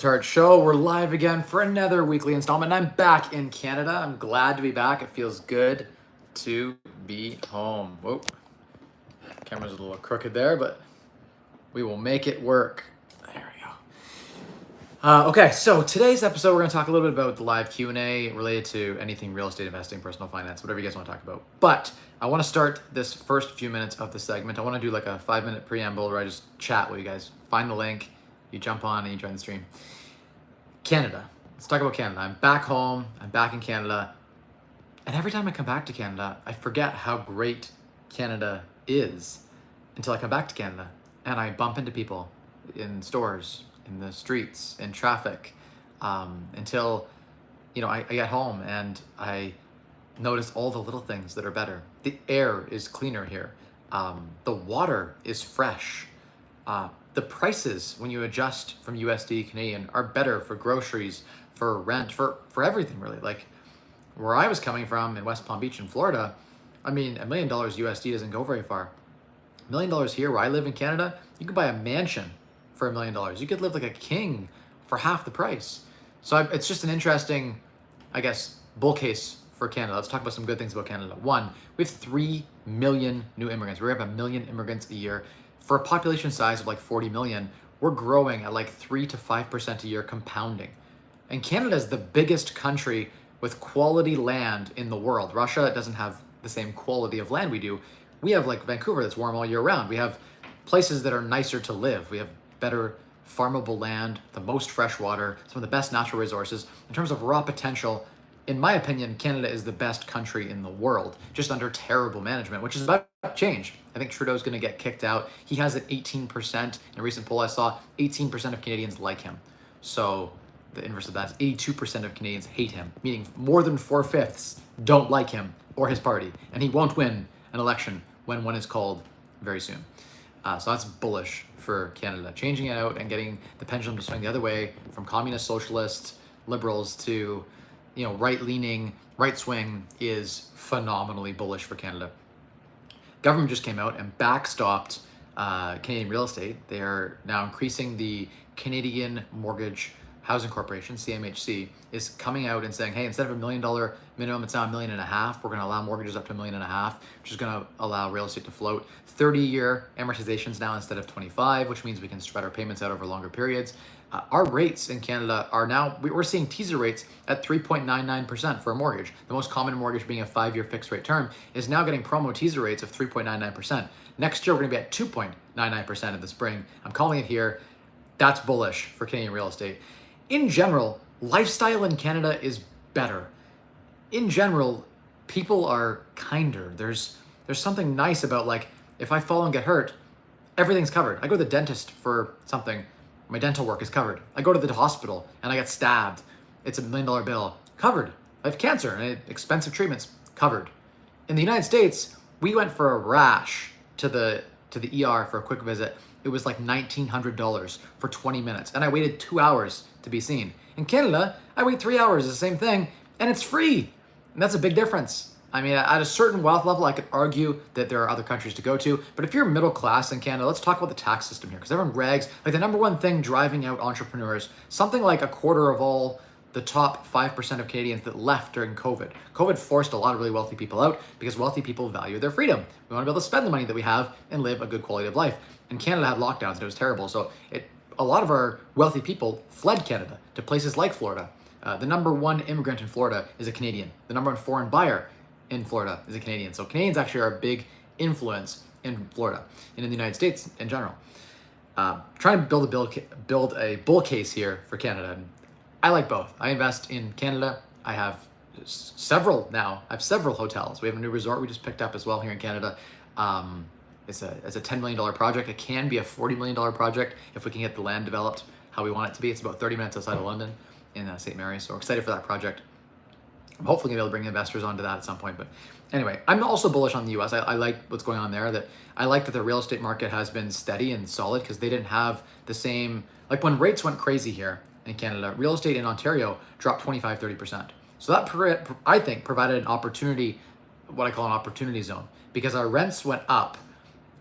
Rosehart Show. We're live again for another weekly installment. I'm back in Canada. I'm glad to be back. It feels good to be home. Whoa, camera's a little crooked there, but we will make it work. There we go. Okay, so today's episode, we're going to talk a little bit about the live Q&A related to anything real estate investing, personal finance, whatever you guys want to talk about. But I want to start this first few minutes of the segment. I want to do like a 5-minute preamble where I just chat with you guys. Find the link, you jump on and you join the stream. Canada. Let's talk about Canada. I'm back home. I'm back in Canada. And every time I come back to Canada, I forget how great Canada is until I come back to Canada and I bump into people in stores, in the streets, in traffic, until, I get home and I notice all the little things that are better. The air is cleaner here. The water is fresh. The prices, when you adjust from USD Canadian, are better for groceries, for rent, for everything really. Like where I was coming from in West Palm Beach in Florida, I mean, $1 million USD doesn't go very far. $1 million here where I live in Canada, you could buy a mansion for $1 million. You could live like a king for half the price. So it's just an interesting, I guess, bull case for Canada. Let's talk about some good things about Canada. One, we have 3 million new immigrants. We have 1 million immigrants a year. For a population size of like 40 million, we're growing at like 3 to 5% a year compounding. And Canada is the biggest country with quality land in the world. Russia doesn't have the same quality of land we do. We have like Vancouver that's warm all year round. We have places that are nicer to live. We have better farmable land, the most fresh water, some of the best natural resources. In terms of raw potential, in my opinion, Canada is the best country in the world, just under terrible management, which is about to change. I think Trudeau's going to get kicked out. He has an 18%. In a recent poll I saw, 18% of Canadians like him. So the inverse of that is 82% of Canadians hate him, meaning more than 4/5 don't like him or his party. And he won't win an election when one is called very soon. So that's bullish for Canada. Changing it out and getting the pendulum to swing the other way from communist, socialist, liberals to right-leaning, right-swing is phenomenally bullish for Canada. Government just came out and backstopped Canadian real estate. They are now increasing the Canadian Mortgage Housing Corporation, CMHC, is coming out and saying, hey, instead of $1 million minimum, it's now $1.5 million. We're going to allow mortgages up to $1.5 million, which is going to allow real estate to float. 30-year amortizations now instead of 25, which means we can spread our payments out over longer periods. Our rates in Canada are now, we're seeing teaser rates at 3.99% for a mortgage. The most common mortgage being a 5-year fixed rate term is now getting promo teaser rates of 3.99%. Next year, we're going to be at 2.99% in the spring. I'm calling it here. That's bullish for Canadian real estate. In general, lifestyle in Canada is better. In general, people are kinder. There's something nice about, like, if I fall and get hurt, everything's covered. I go to the dentist for something, my dental work is covered. I go to the hospital and I get stabbed. It's $1 million bill. Covered. I have cancer and expensive treatments. Covered. In the United States, we went for a rash to the ER for a quick visit. It was like $1,900 for 20 minutes. And I waited 2 hours to be seen. In Canada, I wait 3 hours, the same thing, and it's free. And that's a big difference. I mean, at a certain wealth level, I could argue that there are other countries to go to. But if you're middle class in Canada, let's talk about the tax system here. Because everyone rags, like the number one thing driving out entrepreneurs, something like a quarter of all the top 5% of Canadians that left during COVID. COVID forced a lot of really wealthy people out because wealthy people value their freedom. We want to be able to spend the money that we have and live a good quality of life. And Canada had lockdowns and it was terrible. So a lot of our wealthy people fled Canada to places like Florida. The number one immigrant in Florida is a Canadian. The number one foreign buyer in Florida is a Canadian. So Canadians actually are a big influence in Florida and in the United States in general. Trying to build a bull case here for Canada. And I like both. I invest in Canada. I have several now. I have several hotels. We have a new resort we just picked up as well here in Canada. It's a $10 million project. It can be a $40 million project if we can get the land developed how we want it to be. It's about 30 minutes outside of London in St. Mary's. So we're excited for that project. I'm hopefully gonna be able to bring investors onto that at some point. But anyway, I'm also bullish on the US. I like what's going on there. That I like that the real estate market has been steady and solid because they didn't have the same, like when rates went crazy here in Canada, real estate in Ontario dropped 25-30%. So that, I think, provided an opportunity, what I call an opportunity zone, because our rents went up.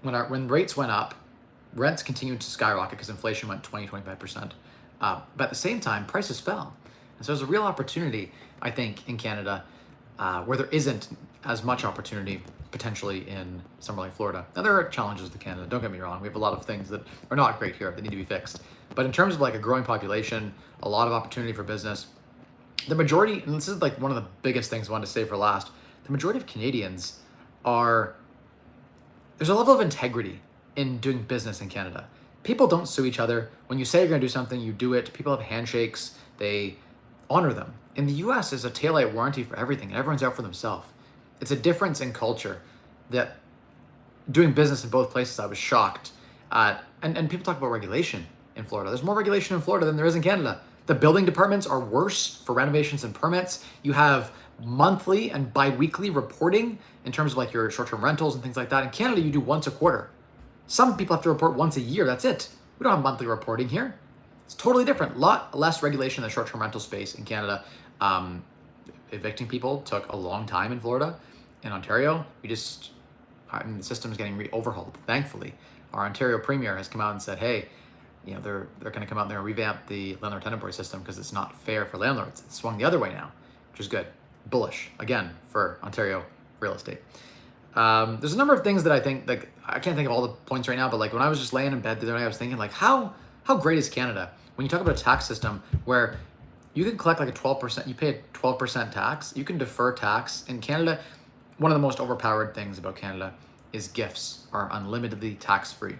When rates went up, rents continued to skyrocket because inflation went 20-25%. But at the same time, prices fell. And so there's a real opportunity, I think, in Canada where there isn't as much opportunity potentially in somewhere like Florida. Now, there are challenges with Canada, don't get me wrong. We have a lot of things that are not great here that need to be fixed. But in terms of like a growing population, a lot of opportunity for business, the majority, and this is like one of the biggest things I wanted to say for last, the majority of Canadians are, there's a level of integrity in doing business in Canada. People don't sue each other. When you say you're gonna do something, you do it. People have handshakes, they honor them. In the US, there's a taillight warranty for everything, and everyone's out for themselves. It's a difference in culture that doing business in both places, I was shocked at. And people talk about regulation in Florida. There's more regulation in Florida than there is in Canada. The building departments are worse for renovations and permits. You have monthly and bi-weekly reporting in terms of like your short-term rentals and things like that. In Canada, you do once a quarter. Some people have to report once a year, that's it. We don't have monthly reporting here. It's totally different. A lot less regulation in the short-term rental space in Canada. Evicting people took a long time in Florida. In Ontario, the system's getting overhauled, thankfully. Our Ontario Premier has come out and said, hey, you know, they're going to come out there and revamp the landlord-tenant board system because it's not fair for landlords. It's swung the other way now, which is good. Bullish, again, for Ontario real estate. There's a number of things that I think, like, I can't think of all the points right now, but like when I was just laying in bed the other night, I was thinking like, how great is Canada? When you talk about a tax system where you can collect like a 12%, you pay a 12% tax, you can defer tax. In Canada, one of the most overpowered things about Canada is gifts are unlimitedly tax-free.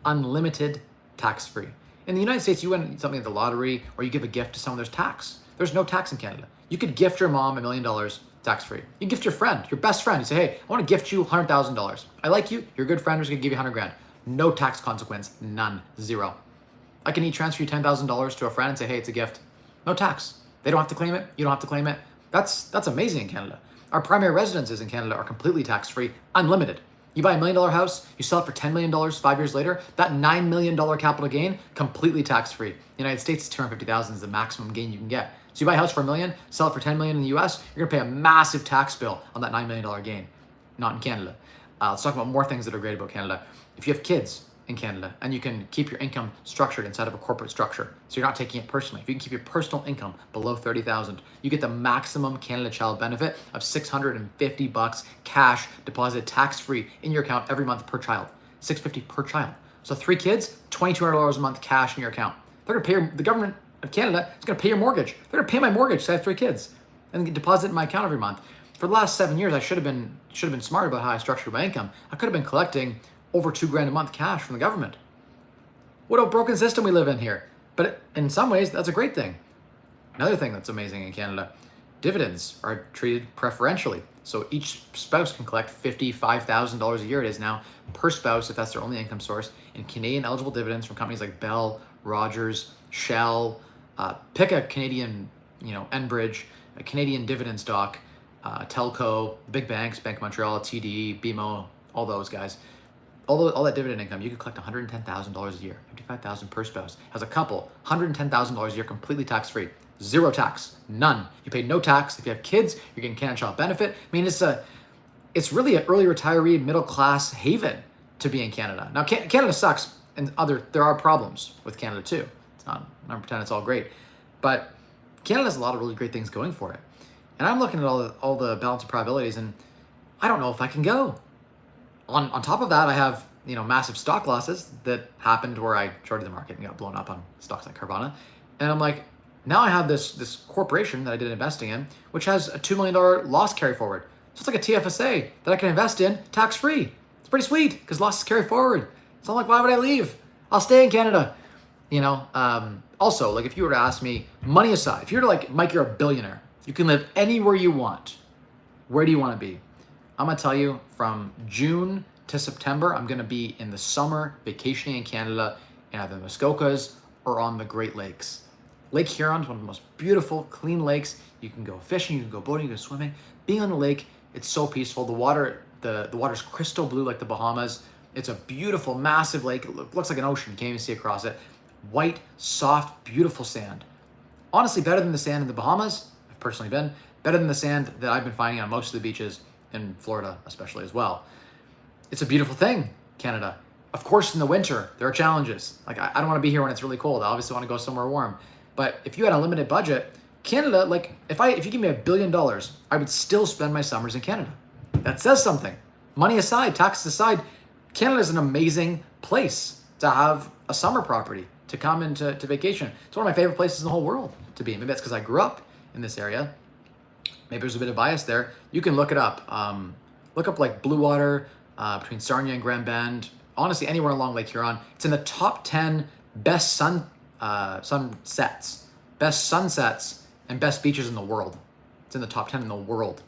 Unlimited tax-free. In the United States, you win something at the lottery or you give a gift to someone, there's tax. There's no tax in Canada. You could gift your mom $1 million tax-free. You gift your friend, your best friend. You say, hey, I want to gift you $100,000. I like you, you're a good friend, I'm just gonna give you 100 grand. No tax consequence, none, zero. I can transfer you $10,000 to a friend and say, hey, it's a gift. No tax. They don't have to claim it, you don't have to claim it. That's amazing in Canada. Our primary residences in Canada are completely tax-free, unlimited. You buy $1 million house, you sell it for $10 million 5 years later, that $9 million capital gain, completely tax-free. United States, $250,000 is the maximum gain you can get. So you buy a house for $1 million, sell it for $10 million in the US, you're gonna pay a massive tax bill on that $9 million gain. Not in Canada. Let's talk about more things that are great about Canada. If you have kids in Canada and you can keep your income structured inside of a corporate structure, so you're not taking it personally. If you can keep your personal income below $30,000, you get the maximum Canada Child benefit of $650 cash deposited tax-free in your account every month per child. $650 per child. So 3 kids, $2,200 a month cash in your account. They're gonna pay the government of Canada is gonna pay your mortgage. They're gonna pay my mortgage because I have 3 kids and deposit it in my account every month. For the last 7 years, I should have been smart about how I structured my income. I could have been collecting over $2 grand a month cash from the government. What a broken system we live in here. But in some ways, that's a great thing. Another thing that's amazing in Canada, dividends are treated preferentially. So each spouse can collect $55,000 a year, it is now, per spouse if that's their only income source, in Canadian eligible dividends from companies like Bell, Rogers, Shell, pick a Canadian, Enbridge, a Canadian dividend stock, Telco, big banks, Bank of Montreal, TD, BMO, all those guys. All that dividend income, you could collect $110,000 a year, $55,000 per spouse. As a couple, $110,000 a year, completely tax-free. Zero tax, none. You pay no tax. If you have kids, you're getting Canada Child benefit. I mean, it's really an early retiree, middle-class haven to be in Canada. Now, Canada sucks, and there are problems with Canada too. I'm not pretending it's all great, but Canada has a lot of really great things going for it. And I'm looking at all the balance of probabilities, and I don't know if I can go. On top of that, I have massive stock losses that happened where I shorted the market and got blown up on stocks like Carvana. And I'm like, now I have this corporation that I did investing in, which has a $2 million loss carry forward. So it's like a TFSA that I can invest in tax-free. It's pretty sweet because losses carry forward. So I'm like, why would I leave? I'll stay in Canada. Also, like if you were to ask me, money aside, if you were to like, Mike, you're a billionaire, you can live anywhere you want. Where do you want to be? I'm gonna tell you, from June to September, I'm gonna be in the summer vacationing in Canada in either the Muskokas or on the Great Lakes. Lake Huron is one of the most beautiful, clean lakes. You can go fishing, you can go boating, you can go swimming. Being on the lake, it's so peaceful. The water's crystal blue like the Bahamas. It's a beautiful, massive lake. It looks like an ocean. You can't even see across it. White, soft, beautiful sand. Honestly, better than the sand in the Bahamas. I've personally been. Better than the sand that I've been finding on most of the beaches in Florida, especially as well. It's a beautiful thing, Canada. Of course, in the winter, there are challenges. Like, I don't want to be here when it's really cold. I obviously want to go somewhere warm. But if you had a limited budget, Canada, like, if you give me $1 billion, I would still spend my summers in Canada. That says something. Money aside, taxes aside, Canada is an amazing place to have a summer property, to come into vacation. It's one of my favorite places in the whole world to be. Maybe that's because I grew up in this area. Maybe there's a bit of bias there. You can look it up. Look up like Blue Water between Sarnia and Grand Bend. Honestly, anywhere along Lake Huron. It's in the top 10 best sunsets, and best beaches in the world. It's in the top 10 in the world.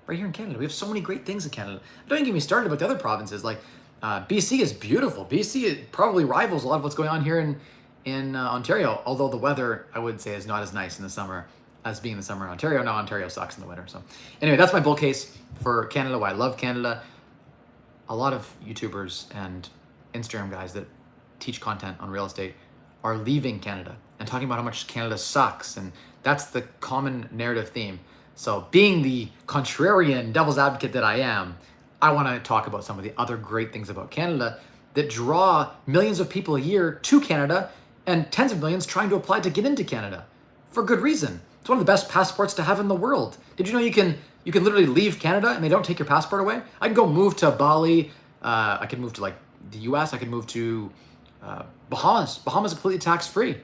Right here in Canada. We have so many great things in Canada. Don't even get me started about the other provinces. Like BC is beautiful. BC probably rivals a lot of what's going on here in Ontario, although the weather, I would say, is not as nice in the summer as being in the summer in Ontario. Now Ontario sucks in the winter. So anyway, that's my bull case for Canada, why I love Canada. A lot of YouTubers and Instagram guys that teach content on real estate are leaving Canada and talking about how much Canada sucks. And that's the common narrative theme. So being the contrarian devil's advocate that I am, I want to talk about some of the other great things about Canada that draw millions of people a year to Canada and tens of millions trying to apply to get into Canada for good reason. It's one of the best passports to have in the world. Did you know you can literally leave Canada and they don't take your passport away? I can go move to Bali. I could move to like the US. I could move to Bahamas. Bahamas is completely tax-free.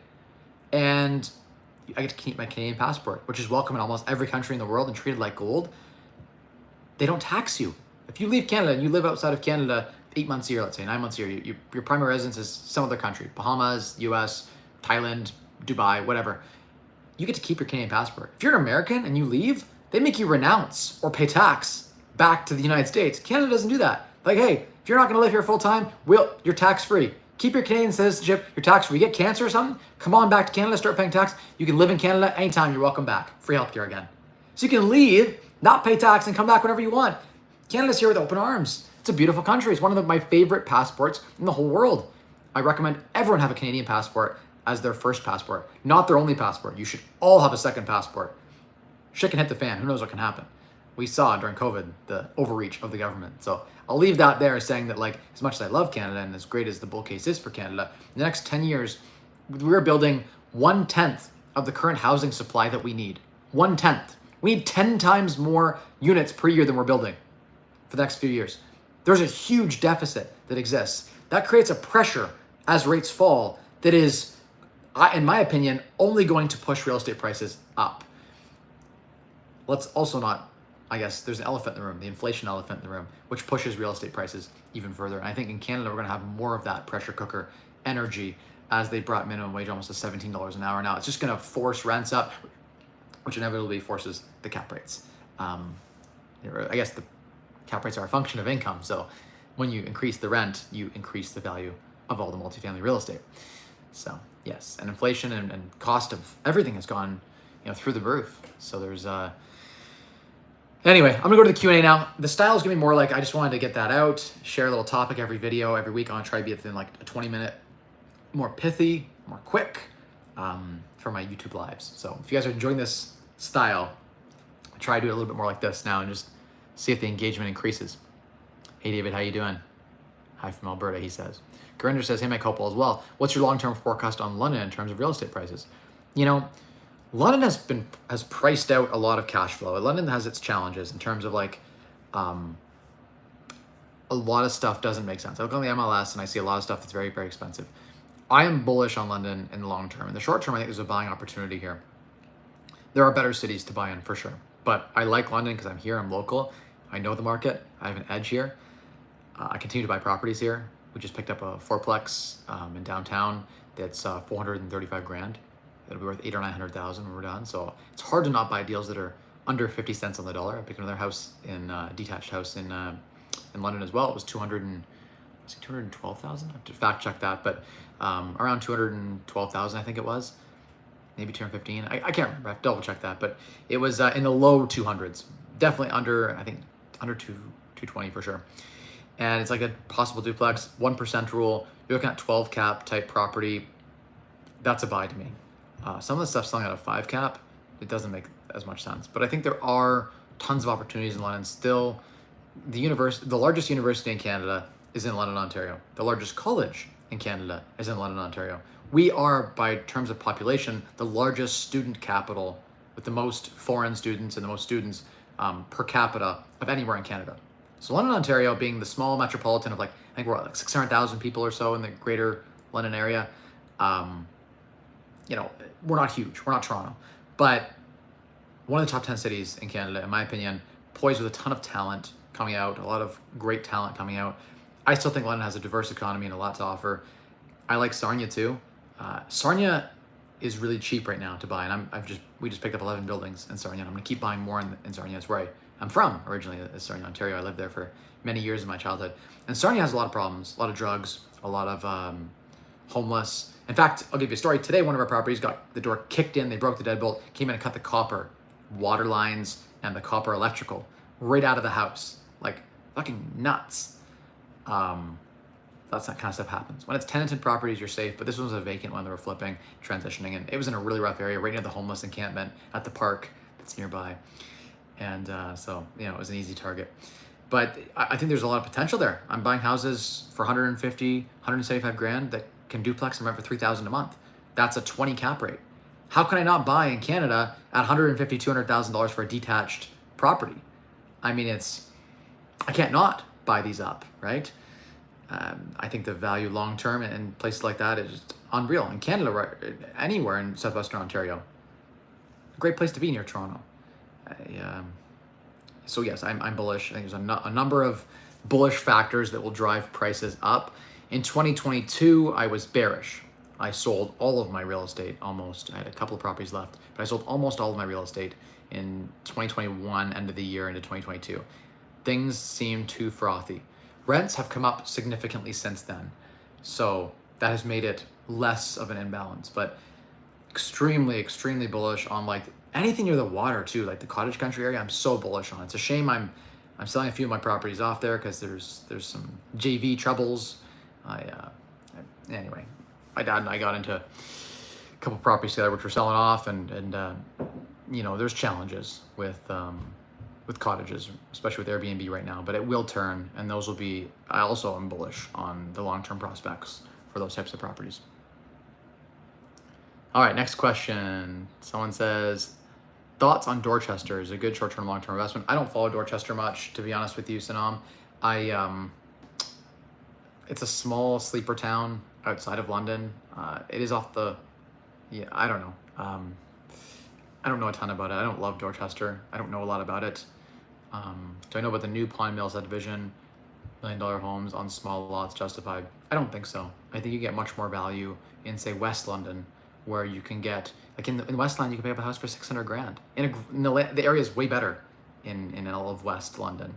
And I get to keep my Canadian passport, which is welcome in almost every country in the world and treated like gold. They don't tax you. If you leave Canada and you live outside of Canada 8 months a year, let's say 9 months a year, your primary residence is some other country, Bahamas, US, Thailand, Dubai, whatever. You get to keep your Canadian passport. If you're an American and you leave, they make you renounce or pay tax back to the United States. Canada doesn't do that. Like, hey, if you're not gonna live here full time, you're tax-free. Keep your Canadian citizenship, you're tax-free. You get cancer or something, come on back to Canada, start paying tax. You can live in Canada anytime, you're welcome back. Free healthcare again. So you can leave, not pay tax, and come back whenever you want. Canada's here with open arms. It's a beautiful country. It's one of my favorite passports in the whole world. I recommend everyone have a Canadian passport as their first passport, not their only passport. You should all have a second passport. Shit can hit the fan. Who knows what can happen? We saw during COVID the overreach of the government. So I'll leave that there, saying that, like, as much as I love Canada and as great as the bull case is for Canada, in the next 10 years, we're building 1/10 of the current housing supply that we need. 1/10. We need 10 times more units per year than we're building for the next few years. There's a huge deficit that exists. That creates a pressure as rates fall that is, in my opinion, only going to push real estate prices up. Let's also not, I guess, there's an elephant in the room, the inflation elephant in the room, which pushes real estate prices even further. And I think in Canada, we're gonna have more of that pressure cooker energy as they brought minimum wage almost to $17 an hour now. It's just gonna force rents up, which inevitably forces the cap rates. I guess the cap rates are a function of income. So when you increase the rent, you increase the value of all the multifamily real estate. So yes, and inflation and cost of everything has gone, through the roof. So there's anyway, I'm gonna go to the Q&A now. The style is gonna be more like, I just wanted to get that out, share a little topic every video, every week. I'm gonna try to be within like a 20-minute, more pithy, more quick for my YouTube lives. So if you guys are enjoying this style, I'll try to do it a little bit more like this now and just see if the engagement increases. Hey David, how you doing? Hi from Alberta, he says. Gurinder says, hey, Mike Hopewell as well. What's your long-term forecast on London in terms of real estate prices? London has priced out a lot of cash flow. London has its challenges in terms of like, a lot of stuff doesn't make sense. I look on the MLS and I see a lot of stuff that's very, very expensive. I am bullish on London in the long term. In the short term, I think there's a buying opportunity here. There are better cities to buy in for sure. But I like London because I'm here, I'm local. I know the market, I have an edge here. I continue to buy properties here. We just picked up a fourplex in downtown that's 435 grand. It'll be worth 800,000 or 900,000 when we're done. So it's hard to not buy deals that are under 50 cents on the dollar. I picked another house detached house in London as well. It was 212,000. I have to fact check that, but around 212,000 I think it was. Maybe 215. I can't remember. I have to double check that, but it was in the low 200s. Definitely under 220 for sure. And it's like a possible duplex, 1% rule. You're looking at 12 cap type property. That's a buy to me. Some of the stuff selling at a 5 cap, it doesn't make as much sense. But I think there are tons of opportunities in London. Still, the largest university in Canada is in London, Ontario. The largest college in Canada is in London, Ontario. We are, by terms of population, the largest student capital with the most foreign students and the most students per capita of anywhere in Canada. So London, Ontario being the small metropolitan of like, I think we're at like 600,000 people or so in the greater London area. You know, we're not huge, we're not Toronto, but one of the top 10 cities in Canada, in my opinion, poised with a ton of talent coming out, a lot of great talent coming out. I still think London has a diverse economy and a lot to offer. I like Sarnia too. Sarnia is really cheap right now to buy, and we just picked up 11 buildings in Sarnia, and I'm gonna keep buying more in Sarnia. It's where I'm from originally, is Sarnia, Ontario. I lived there for many years in my childhood. And Sarnia has a lot of problems, a lot of drugs, a lot of homeless. In fact, I'll give you a story. Today, one of our properties got the door kicked in, they broke the deadbolt, came in and cut the copper water lines and the copper electrical right out of the house. Like, fucking nuts. That's that kind of stuff happens. When it's tenanted properties, you're safe, but this one was a vacant one that we're flipping, transitioning, and it was in a really rough area, right near the homeless encampment at the park that's nearby. And so, you know, it was an easy target. But I think there's a lot of potential there. I'm buying houses for 150, 175 grand that can duplex and rent for 3,000 a month. That's a 20 cap rate. How can I not buy in Canada at $150,000, $200,000 for a detached property? I mean, I can't not buy these up, right? I think the value long-term in places like that is just unreal. In Canada, right, anywhere in Southwestern Ontario, a great place to be near Toronto. So yes, I'm bullish. I think there's a number of bullish factors that will drive prices up. In 2022, I was bearish. I sold all of my real estate almost. I had a couple of properties left, but I sold almost all of my real estate in 2021, end of the year into 2022. Things seem too frothy. Rents have come up significantly since then. So that has made it less of an imbalance, but extremely, extremely bullish on like anything near the water too, like the cottage country area. I'm so bullish on. It's a shame I'm selling a few of my properties off there because there's some JV troubles. Anyway, my dad and I got into a couple properties together which we're selling off, and you know, there's challenges with cottages, especially with Airbnb right now, but it will turn, and those will be, I also am bullish on the long-term prospects for those types of properties. All right, next question. Someone says, thoughts on Dorchester is a good short-term, long-term investment. I don't follow Dorchester much, to be honest with you, Sanam. It's a small sleeper town outside of London. It is off the, I don't know. I don't know a ton about it. I don't love Dorchester. I don't know a lot about it. Do I know about the new Pine Mill subdivision? $1 million homes on small lots justified? I don't think so. I think you get much more value in, say, West London, where you can get, like in West London, you can pick up a house for 600 grand. The area is way better in all of West London.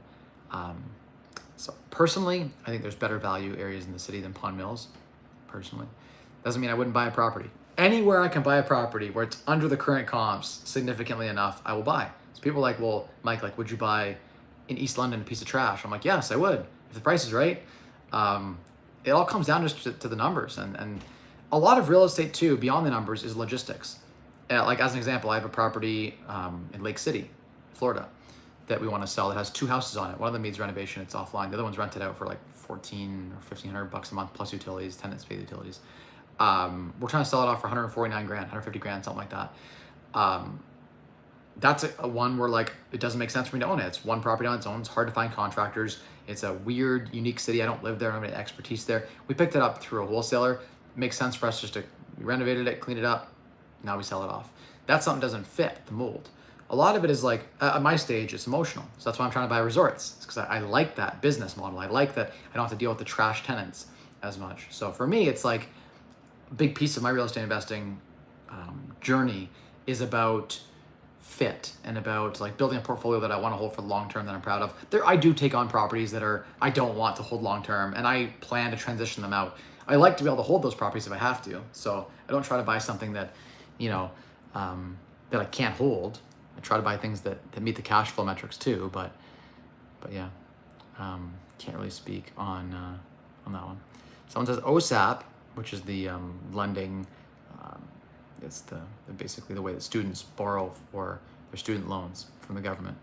So personally, I think there's better value areas in the city than Pond Mills, personally. Doesn't mean I wouldn't buy a property. Anywhere I can buy a property where it's under the current comps significantly enough, I will buy. So people are like, well, Mike, like, would you buy in East London a piece of trash? I'm like, yes, I would, if the price is right. It all comes down just to the numbers. And a lot of real estate too, beyond the numbers, is logistics. Like as an example, I have a property in Lake City, Florida, that we want to sell that has 2 houses on it. One of them needs renovation, it's offline. The other one's rented out for like $1,400 or $1,500 a month plus utilities, tenants pay the utilities. We're trying to sell it off for 149 grand, 150 grand, something like that. That's a one where like, it doesn't make sense for me to own it. It's one property on its own. It's hard to find contractors. It's a weird, unique city. I don't live there. I don't have any expertise there. We picked it up through a wholesaler. It makes sense for us just to, we renovated it, cleaned it up. Now we sell it off. That's something that doesn't fit the mold. A lot of it is like, at my stage, it's emotional. So that's why I'm trying to buy resorts. It's because I like that business model. I like that I don't have to deal with the trash tenants as much. So for me, it's like a big piece of my real estate investing journey is about fit and about like building a portfolio that I want to hold for the long term that I'm proud of. I do take on properties that I don't want to hold long term, and I plan to transition them out. I like to be able to hold those properties if I have to. So I don't try to buy something that, you know, that I can't hold. I try to buy things that meet the cash flow metrics too, but yeah, can't really speak on that one. Someone says OSAP, which is the lending, it's basically the way that students borrow for their student loans from the government.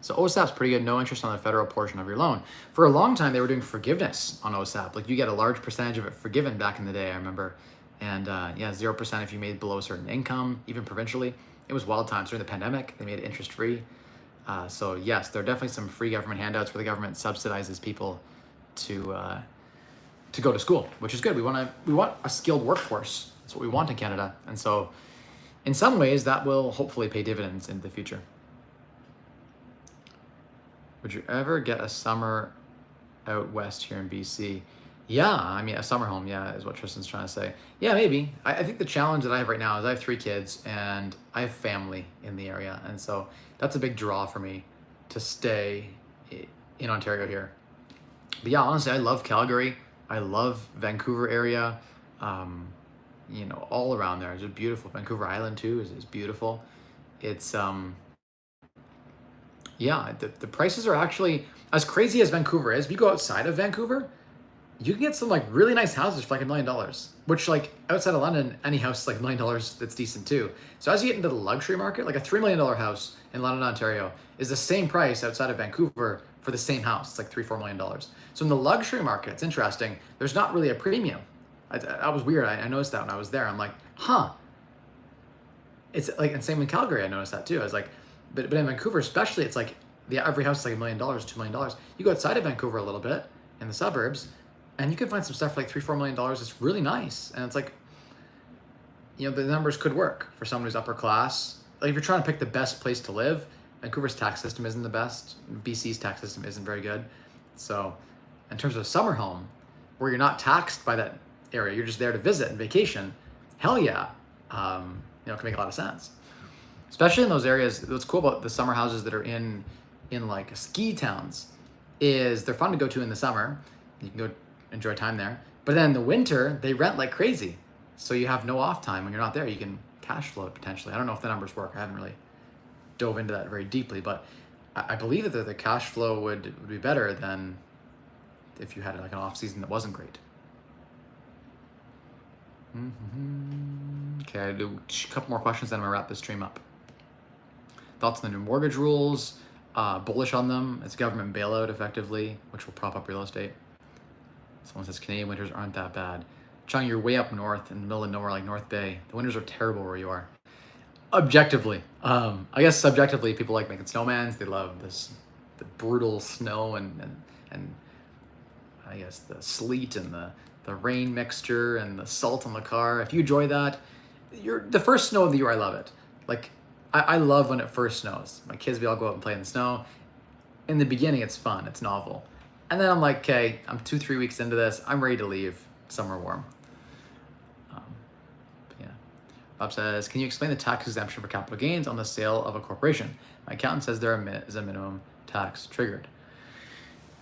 So OSAP's pretty good, no interest on the federal portion of your loan. For a long time, they were doing forgiveness on OSAP. Like you get a large percentage of it forgiven back in the day, I remember. And yeah, 0% if you made below a certain income, even provincially. It was wild times during the pandemic. They made it interest free. So yes, there are definitely some free government handouts where the government subsidizes people to go to school, which is good. We want a skilled workforce. That's what we want in Canada. And so in some ways that will hopefully pay dividends in the future. Would you ever get a summer out west here in BC? Yeah, I mean, a summer home, yeah, is what Tristan's trying to say. Yeah, maybe. I think the challenge that I have right now is I have 3 kids and I have family in the area. And so that's a big draw for me to stay in Ontario here. But yeah, honestly, I love Calgary. I love Vancouver area. You know, all around there. It's just beautiful. Vancouver Island too is beautiful. It's yeah, the prices are actually as crazy as Vancouver is. If you go outside of Vancouver, you can get some like really nice houses for like $1 million, which like outside of London, any house is like $1 million that's decent too. So as you get into the luxury market, like a $3 million house in London, Ontario is the same price outside of Vancouver for the same house. It's like $3-4 million. So in the luxury market, it's interesting. There's not really a premium. I was weird. I noticed that when I was there. I'm like, huh. It's like, and same in Calgary, I noticed that too. I was like, but in Vancouver especially, it's like every house is like $1 million, $2 million. You go outside of Vancouver a little bit in the suburbs, and you can find some stuff for like $3-4 million. It's really nice, and it's like, you know, the numbers could work for someone who's upper class. Like if you're trying to pick the best place to live, Vancouver's tax system isn't the best. BC's tax system isn't very good. So, in terms of a summer home, where you're not taxed by that area, you're just there to visit and vacation. Hell yeah, you know, it can make a lot of sense. Especially in those areas. What's cool about the summer houses that are in like ski towns is they're fun to go to in the summer. You can go enjoy time there. But then in the winter, they rent like crazy. So you have no off time when you're not there. You can cash flow it potentially. I don't know if the numbers work. I haven't really dove into that very deeply, but I believe that the cash flow would be better than if you had like an off season that wasn't great. Okay, I'll do a couple more questions, then I'm gonna wrap this stream up. Thoughts on the new mortgage rules? Bullish on them. It's government bailout effectively, which will prop up real estate. Someone says Canadian winters aren't that bad. Chung, you're way up north in the middle of nowhere like North Bay. The winters are terrible where you are. Objectively. I guess subjectively, people like making snowmans. They love the brutal snow and I guess the sleet and the rain mixture and the salt on the car. If you enjoy that, the first snow of the year, I love it. Like, I love when it first snows. My kids, we all go out and play in the snow. In the beginning, it's fun, it's novel. And then I'm like, okay, I'm 2-3 weeks into this. I'm ready to leave somewhere warm. Yeah. Bob says, can you explain the tax exemption for capital gains on the sale of a corporation? My accountant says there is a minimum tax triggered.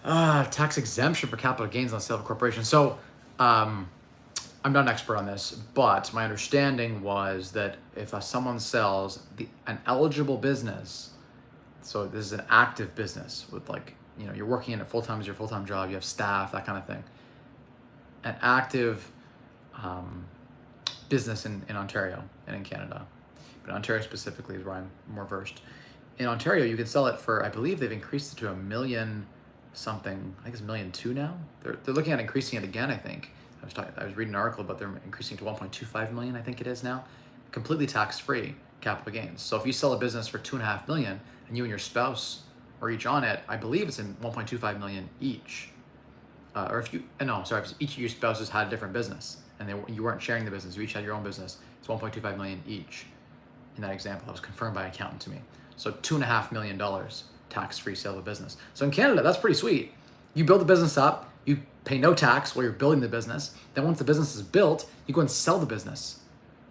Tax exemption for capital gains on the sale of a corporation. So, I'm not an expert on this, but my understanding was that if someone sells an eligible business, so this is an active business with like, you know, you're working in it full-time as your full-time job, you have staff, that kind of thing. An active business in Ontario and in Canada, but Ontario specifically is where I'm more versed. In Ontario, you can sell it for, I believe they've increased it to $1 million something. I think it's $1.2 million now. They're looking at increasing it again, I think. I was reading an article about them increasing to 1.25 million, I think it is now. Completely tax-free capital gains. So if you sell a business for $2.5 million and you and your spouse are each on it, I believe it's in 1.25 million each. If each of your spouses had a different business and you weren't sharing the business, you each had your own business, it's 1.25 million each. In that example, that was confirmed by an accountant to me. So $2.5 million tax-free sale of a business. So in Canada, that's pretty sweet. You build the business up, you pay no tax while you're building the business. Then once the business is built, you go and sell the business.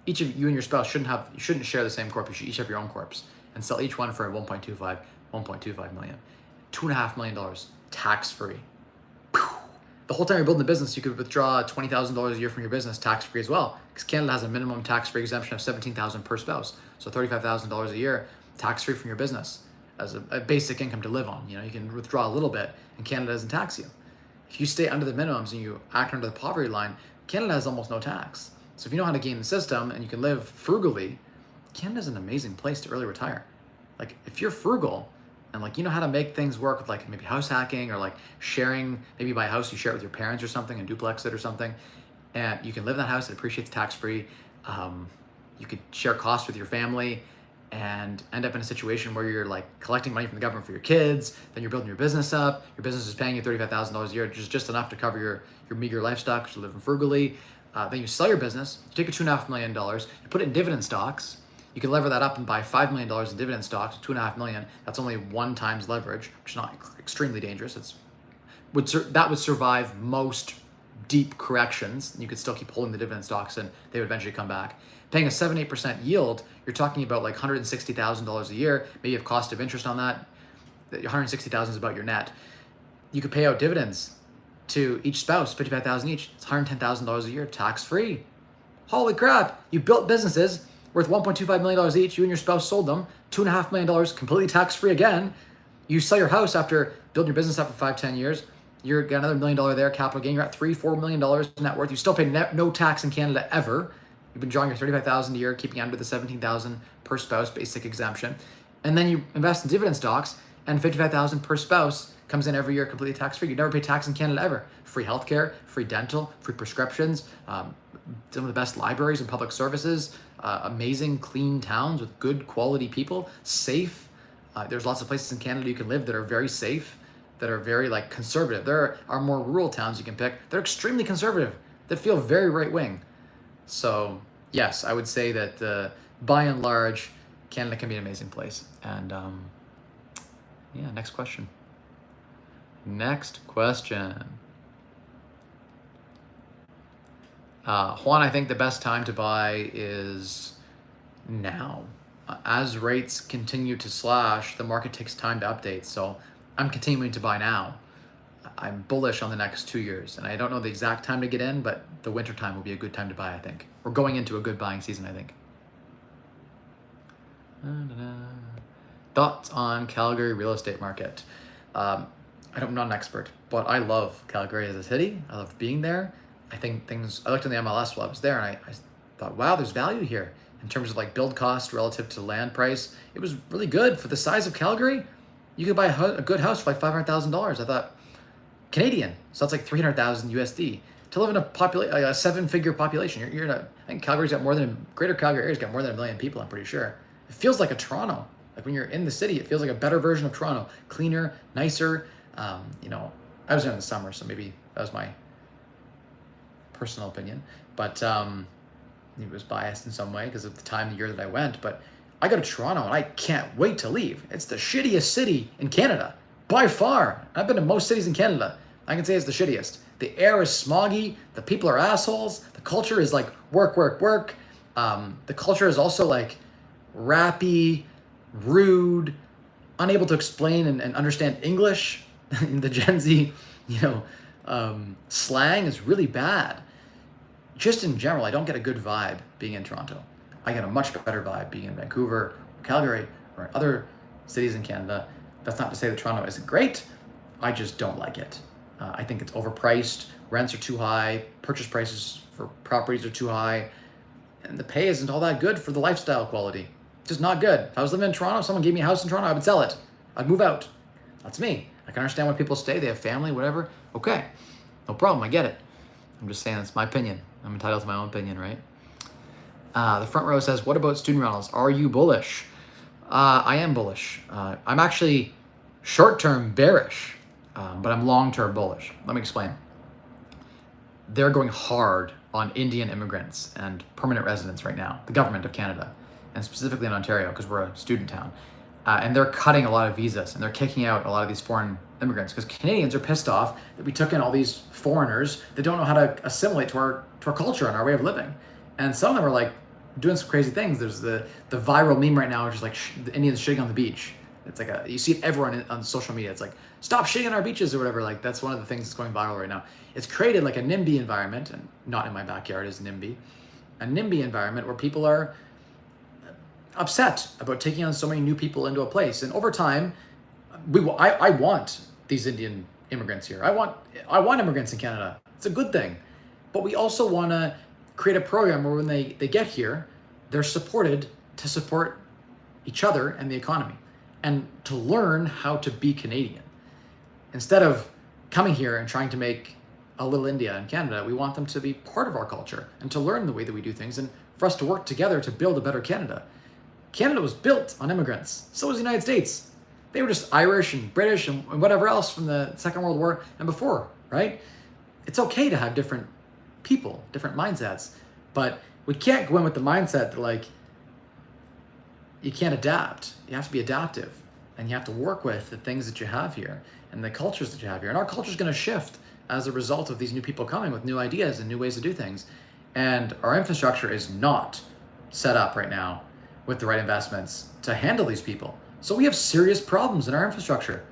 Each of you and your spouse shouldn't share the same corp. You should each have your own corps and sell each one for 1.25 million. $2.5 million tax-free. The whole time you're building the business, you could withdraw $20,000 a year from your business tax-free as well, because Canada has a minimum tax-free exemption of $17,000 per spouse. So $35,000 a year tax-free from your business as a basic income to live on. You know, you can withdraw a little bit and Canada doesn't tax you. If you stay under the minimums and you act under the poverty line, Canada has almost no tax. So if you know how to game the system and you can live frugally, Canada's an amazing place to early retire. Like if you're frugal, and like, you know how to make things work with like maybe house hacking or like sharing, maybe buy a house, you share it with your parents or something and duplex it or something. And you can live in that house, it appreciates tax-free. You could share costs with your family and end up in a situation where you're like collecting money from the government for your kids, then you're building your business up, your business is paying you $35,000 a year, which is just enough to cover your meager lifestyle because you're living frugally. Then you sell your business, you take your $2.5 million, you put it in dividend stocks, you can lever that up and buy $5 million in dividend stocks, $2.5 million, that's only 1 times leverage, which is not extremely dangerous. That would survive most deep corrections. You could still keep holding the dividend stocks and they would eventually come back. Paying a 7-8% yield, you're talking about like $160,000 a year. Maybe you have cost of interest on that. $160,000 is about your net. You could pay out dividends to each spouse, $55,000 each. It's $110,000 a year, tax-free. Holy crap! You built businesses worth $1.25 million each. You and your spouse sold them. $2.5 million, completely tax-free again. You sell your house after building your business up for 5-10 years. You're got another $1 million there, capital gain. You're at $3-4 million net worth. You still pay no tax in Canada ever. You've been drawing your $35,000 a year, keeping under the $17,000 per spouse basic exemption, and then you invest in dividend stocks, and $55,000 per spouse comes in every year completely tax free. You never pay tax in Canada ever. Free healthcare, free dental, free prescriptions, some of the best libraries and public services, amazing clean towns with good quality people, safe. There's lots of places in Canada you can live that are very safe, that are very like conservative. There are more rural towns you can pick. They're extremely conservative, that feel very right wing. So yes, I would say that by and large, Canada can be an amazing place. And yeah, next question. Next question. Juan, I think the best time to buy is now. As rates continue to slash, the market takes time to update. So I'm continuing to buy now. I'm bullish on the next 2 years, and I don't know the exact time to get in, but the winter time will be a good time to buy, I think. We're going into a good buying season, I think. Thoughts on Calgary real estate market? I'm not an expert, but I love Calgary as a city. I love being there. I looked in the MLS while I was there, and I thought, wow, there's value here in terms of like build cost relative to land price. It was really good for the size of Calgary. You could buy a good house for like $500,000. I thought, Canadian, so that's like 300,000 USD to live in a 7-figure population. I think Calgary's got Greater Calgary area's got more than 1 million people. I'm pretty sure. It feels like a Toronto. Like when you're in the city, it feels like a better version of Toronto, cleaner, nicer. I was there in the summer, so maybe that was my personal opinion, but it was biased in some way because of the time of the year that I went. But I go to Toronto and I can't wait to leave. It's the shittiest city in Canada. By far. I've been to most cities in Canada. I can say it's the shittiest. The air is smoggy. The people are assholes. The culture is like work, work, work. The culture is also like rappy, rude, unable to explain and understand English. The Gen Z, slang is really bad. Just in general, I don't get a good vibe being in Toronto. I get a much better vibe being in Vancouver, Calgary, or in other cities in Canada. That's not to say that Toronto isn't great. I just don't like it. I think it's overpriced. Rents are too high. Purchase prices for properties are too high. And the pay isn't all that good for the lifestyle quality. Just not good. If I was living in Toronto, someone gave me a house in Toronto, I would sell it. I'd move out. That's me. I can understand why people stay. They have family, whatever. Okay. No problem. I get it. I'm just saying it's my opinion. I'm entitled to my own opinion, right? The front row says, what about student rentals? Are you bullish? I am bullish. I'm actually short-term bearish, but I'm long-term bullish. Let me explain. They're going hard on Indian immigrants and permanent residents right now, the government of Canada, and specifically in Ontario, because we're a student town. And they're cutting a lot of visas, and they're kicking out a lot of these foreign immigrants, because Canadians are pissed off that we took in all these foreigners that don't know how to assimilate to our culture and our way of living. And some of them are like doing some crazy things. There's the viral meme right now, which is like the Indians shitting on the beach. It's like you see it everywhere on social media. It's like, stop shitting on our beaches or whatever. Like that's one of the things that's going viral right now. It's created like a NIMBY environment, and not in my backyard is NIMBY, a NIMBY environment where people are upset about taking on so many new people into a place. And over time, I want these Indian immigrants here. I want immigrants in Canada. It's a good thing. But we also want to create a program where when they get here, they're supported to support each other and the economy. and to learn how to be Canadian. Instead of coming here and trying to make a little India in Canada, we want them to be part of our culture and to learn the way that we do things and for us to work together to build a better Canada. Canada was built on immigrants. So was the United States. They were just Irish and British and whatever else from the Second World War and before, right? It's okay to have different people, different mindsets, but we can't go in with the mindset that like, you can't adapt. You have to be adaptive and you have to work with the things that you have here and the cultures that you have here. And our culture is going to shift as a result of these new people coming with new ideas and new ways to do things. And our infrastructure is not set up right now with the right investments to handle these people. So we have serious problems in our infrastructure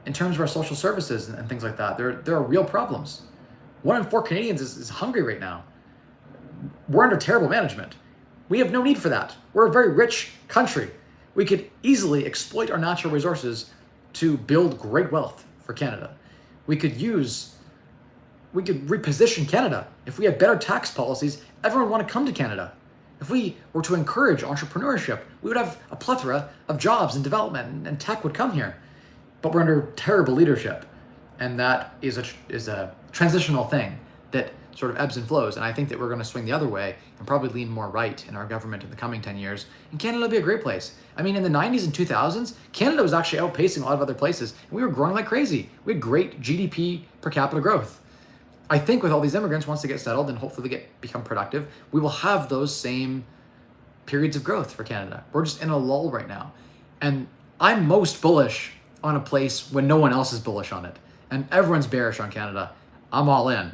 in terms of our social services and things like that. There are real problems. 1 in 4 Canadians is hungry right now. We're under terrible management. We have no need for that. We're a very rich country. We could easily exploit our natural resources to build great wealth for Canada. We could reposition Canada. If we had better tax policies, everyone would want to come to Canada. If we were to encourage entrepreneurship, we would have a plethora of jobs and development and tech would come here. But we're under terrible leadership. And that is a transitional thing that sort of ebbs and flows. And I think that we're going to swing the other way and probably lean more right in our government in the coming 10 years. And Canada will be a great place. I mean, in the 90s and 2000s, Canada was actually outpacing a lot of other places. And we were growing like crazy. We had great GDP per capita growth. I think with all these immigrants, once they get settled and hopefully they become productive, we will have those same periods of growth for Canada. We're just in a lull right now. And I'm most bullish on a place when no one else is bullish on it. And everyone's bearish on Canada. I'm all in.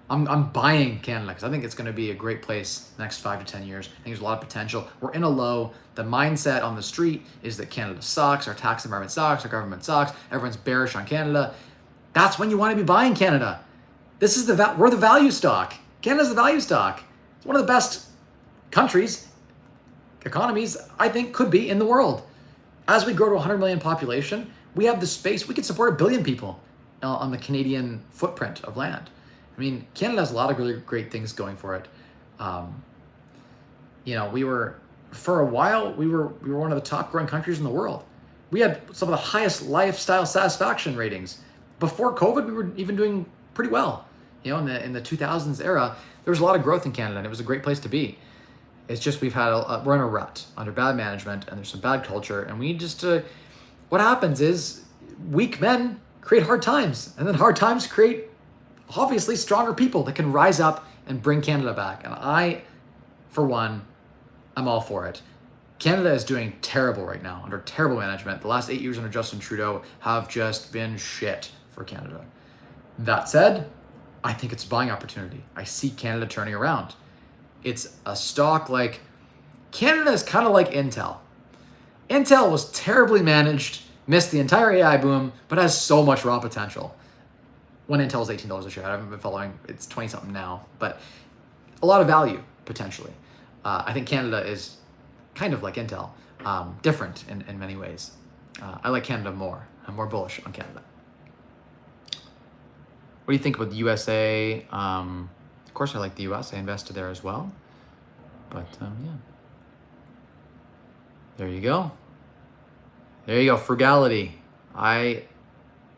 I'm buying Canada because I think it's going to be a great place the next 5 to 10 years. I think there's a lot of potential. We're in a low. The mindset on the street is that Canada sucks, our tax environment sucks, our government sucks, everyone's bearish on Canada. That's when you want to be buying Canada. This is we're the value stock. Canada's the value stock. It's one of the best countries, economies, I think could be in the world. As we grow to 100 million population, we have the space, we could support 1 billion people on the Canadian footprint of land. I mean, Canada has a lot of really great things going for it. For a while, we were one of the top growing countries in the world. We had some of the highest lifestyle satisfaction ratings. Before COVID, we were even doing pretty well. In the 2000s era, there was a lot of growth in Canada and it was a great place to be. It's just we're in a rut under bad management and there's some bad culture and we just, what happens is weak men create hard times and then hard times create obviously stronger people that can rise up and bring Canada back. And I, for one, I'm all for it. Canada is doing terrible right now under terrible management. The last 8 years under Justin Trudeau have just been shit for Canada. That said, I think it's a buying opportunity. I see Canada turning around. It's a stock like, Canada is kind of like Intel. Intel was terribly managed, missed the entire AI boom, but has so much raw potential. When Intel was $18 a share, I haven't been following, it's 20 something now, but a lot of value potentially. I think Canada is kind of like Intel, different in many ways. I like Canada more. I'm more bullish on Canada. What do you think about the USA? Of course, I like the US. I invested there as well. But yeah. There you go. There you go. Frugality.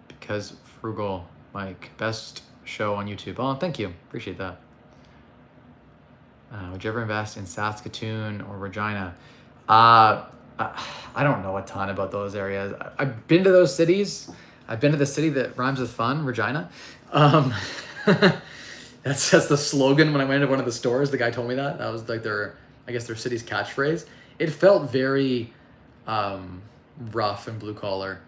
Because frugal, Mike, best show on YouTube. Oh, thank you. Appreciate that. Would you ever invest in Saskatoon or Regina? I don't know a ton about those areas. I've been to those cities. I've been to the city that rhymes with fun, Regina. That's the slogan when I went into one of the stores. The guy told me that. That was like their city's catchphrase. It felt very rough and blue collar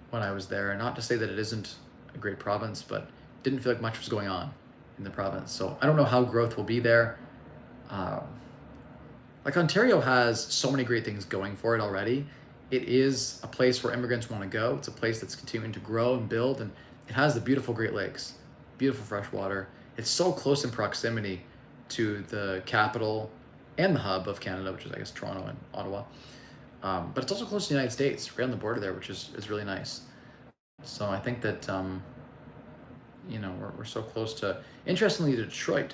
when I was there. And not to say that it isn't a great province, but didn't feel like much was going on in the province. So I don't know how growth will be there. Ontario has so many great things going for it already. It is a place where immigrants want to go. It's a place that's continuing to grow and build, and it has the beautiful Great Lakes, beautiful fresh water. It's so close in proximity to the capital and the hub of Canada, which is, I guess, Toronto and Ottawa. But it's also close to the United States, right on the border there, which is really nice. So I think that, we're so close to, interestingly, Detroit,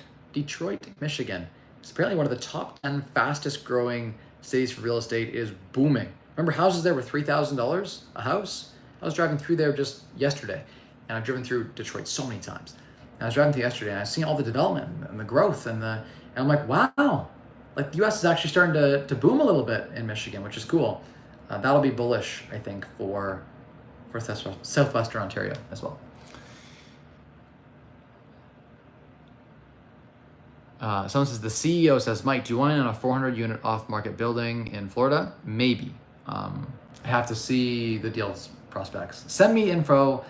Michigan. It's apparently one of the top 10 fastest growing cities for real estate, is booming. Remember houses there were $3,000 a house? I was driving through there just yesterday, and I've driven through Detroit so many times. And I was driving through yesterday, and I've seen all the development and the growth and I'm like, wow, like the U.S. is actually starting to boom a little bit in Michigan, which is cool. That'll be bullish, I think, for Southwestern Ontario as well. Someone says, the CEO says, Mike, do you want in on a 400 unit off market building in Florida? Maybe. I have to see the deal's prospects. Send me info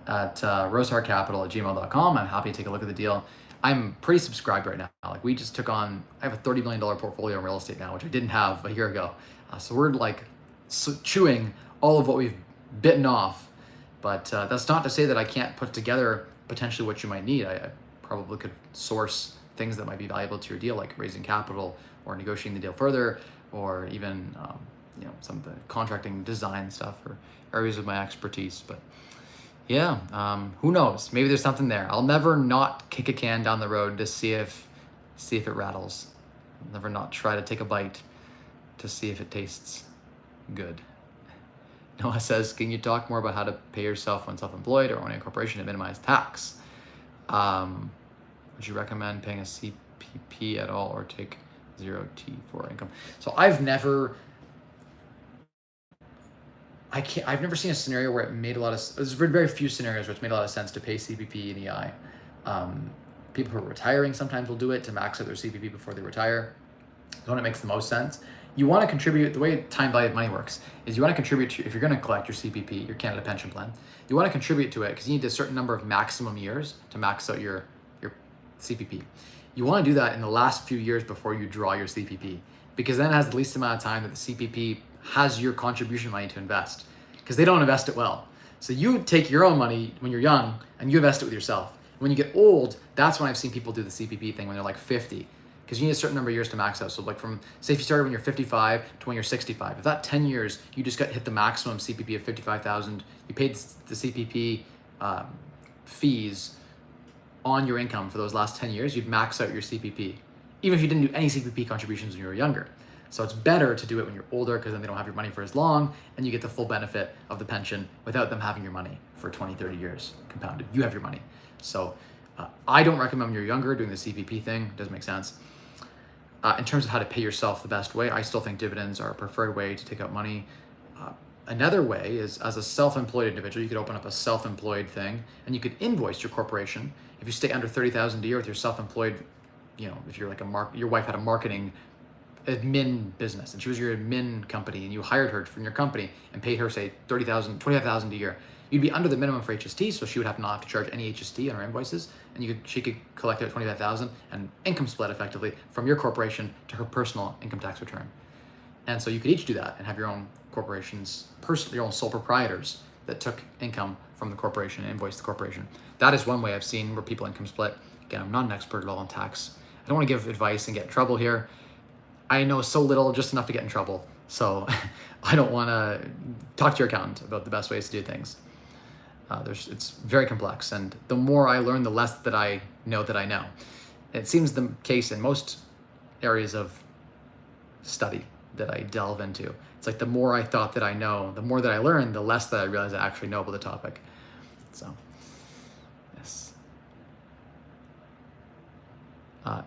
at rosehartcapital@gmail.com. I'm happy to take a look at the deal. I'm pretty subscribed right now. Like we just took on, I have a $30 million portfolio in real estate now, which I didn't have a year ago. So we're like chewing all of what we've bitten off. But that's not to say that I can't put together potentially what you might need. I probably could source things that might be valuable to your deal, like raising capital or negotiating the deal further, or even some of the contracting design stuff or areas of my expertise. But yeah, who knows? Maybe there's something there. I'll never not kick a can down the road to see if it rattles. I'll never not try to take a bite to see if it tastes good. Noah says, can you talk more about how to pay yourself when self-employed or owning a corporation to minimize tax? Would you recommend paying a CPP at all or take 0T4 income? So I've never seen a scenario where it made a lot of, there's been very few scenarios where it's made a lot of sense to pay CPP and EI. People who are retiring sometimes will do it to max out their CPP before they retire. That's when it makes the most sense. You want to contribute, the way time value of money works is you want to contribute to, if you're going to collect your CPP, your Canada pension plan, you want to contribute to it because you need a certain number of maximum years to max out your CPP. You want to do that in the last few years before you draw your CPP, because then it has the least amount of time that the CPP has your contribution money to invest, because they don't invest it well. So you take your own money when you're young and you invest it with yourself. When you get old, that's when I've seen people do the CPP thing when they're like 50, because you need a certain number of years to max out. So like from, say if you started when you're 55 to when you're 65, if that 10 years, you just got hit the maximum CPP of 55,000, you paid the CPP fees on your income for those last 10 years, you'd max out your CPP, even if you didn't do any CPP contributions when you were younger. So it's better to do it when you're older, because then they don't have your money for as long and you get the full benefit of the pension without them having your money for 20, 30 years compounded. You have your money. So I don't recommend when you're younger doing the CPP thing. It doesn't make sense. In terms of how to pay yourself the best way, I still think dividends are a preferred way to take out money. Another way is, as a self-employed individual, you could open up a self-employed thing and you could invoice your corporation. If you stay under 30,000 a year with your self-employed, if you're like your wife had a marketing admin business and she was your admin company and you hired her from your company and paid her, say, 30,000, 25,000 a year, you'd be under the minimum for HST, so she would not have to charge any HST on her invoices, and she could collect out 25,000 and income split effectively from your corporation to her personal income tax return. And so you could each do that and have your own corporations, your own sole proprietors that took income from the corporation and invoiced the corporation. That is one way I've seen where people income split. Again, I'm not an expert at all in tax. I don't want to give advice and get in trouble here. I know so little, just enough to get in trouble. So I don't want to talk to your accountant about the best ways to do things. It's very complex, and the more I learn, the less that I know that I know. It seems the case in most areas of study that I delve into. It's like the more I thought that I know, the more that I learn, the less that I realize I actually know about the topic. So, yes.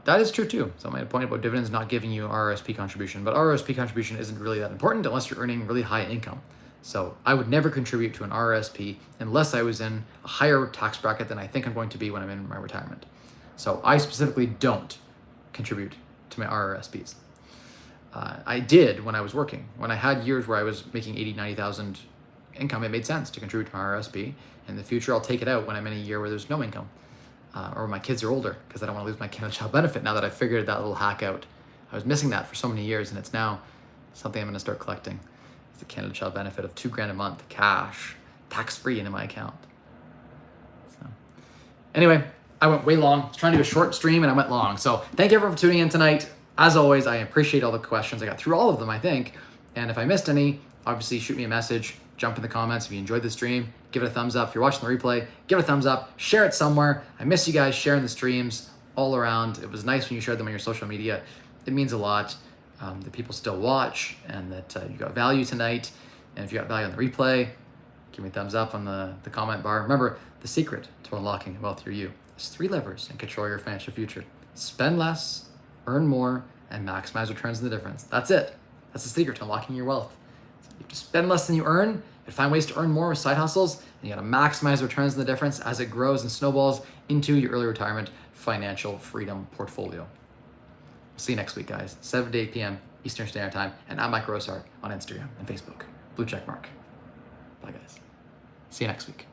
That is true too. So I made a point about dividends not giving you RRSP contribution, but RRSP contribution isn't really that important unless you're earning really high income. So I would never contribute to an RRSP unless I was in a higher tax bracket than I think I'm going to be when I'm in my retirement. So I specifically don't contribute to my RRSPs. I did when I was working. When I had years where I was making 80, 90,000 income, it made sense to contribute to my RRSP. In the future, I'll take it out when I'm in a year where there's no income, or when my kids are older, because I don't want to lose my Canada Child benefit now that I figured that little hack out. I was missing that for so many years, and it's now something I'm going to start collecting. It's the Canada Child benefit of $2,000 a month, cash, tax-free into my account. So anyway, I went way long. I was trying to do a short stream and I went long. So thank you everyone for tuning in tonight. As always, I appreciate all the questions. I got through all of them, I think. And if I missed any, obviously shoot me a message, jump in the comments. If you enjoyed the stream, give it a thumbs up. If you're watching the replay, give it a thumbs up, share it somewhere. I miss you guys sharing the streams all around. It was nice when you shared them on your social media. It means a lot. that people still watch, and that you got value tonight. And if you got value on the replay, give me a thumbs up on the comment bar. Remember, the secret to unlocking wealthier you is 3 levers and control your financial future. Spend less, earn more, and maximize returns in the difference. That's it. That's the secret to unlocking your wealth. You have to spend less than you earn, and find ways to earn more with side hustles, and you gotta maximize returns in the difference as it grows and snowballs into your early retirement financial freedom portfolio. See you next week, guys. 7 to 8 p.m. Eastern Standard Time, and I'm Mike Rosehart on Instagram and Facebook. Blue check mark. Bye, guys. See you next week.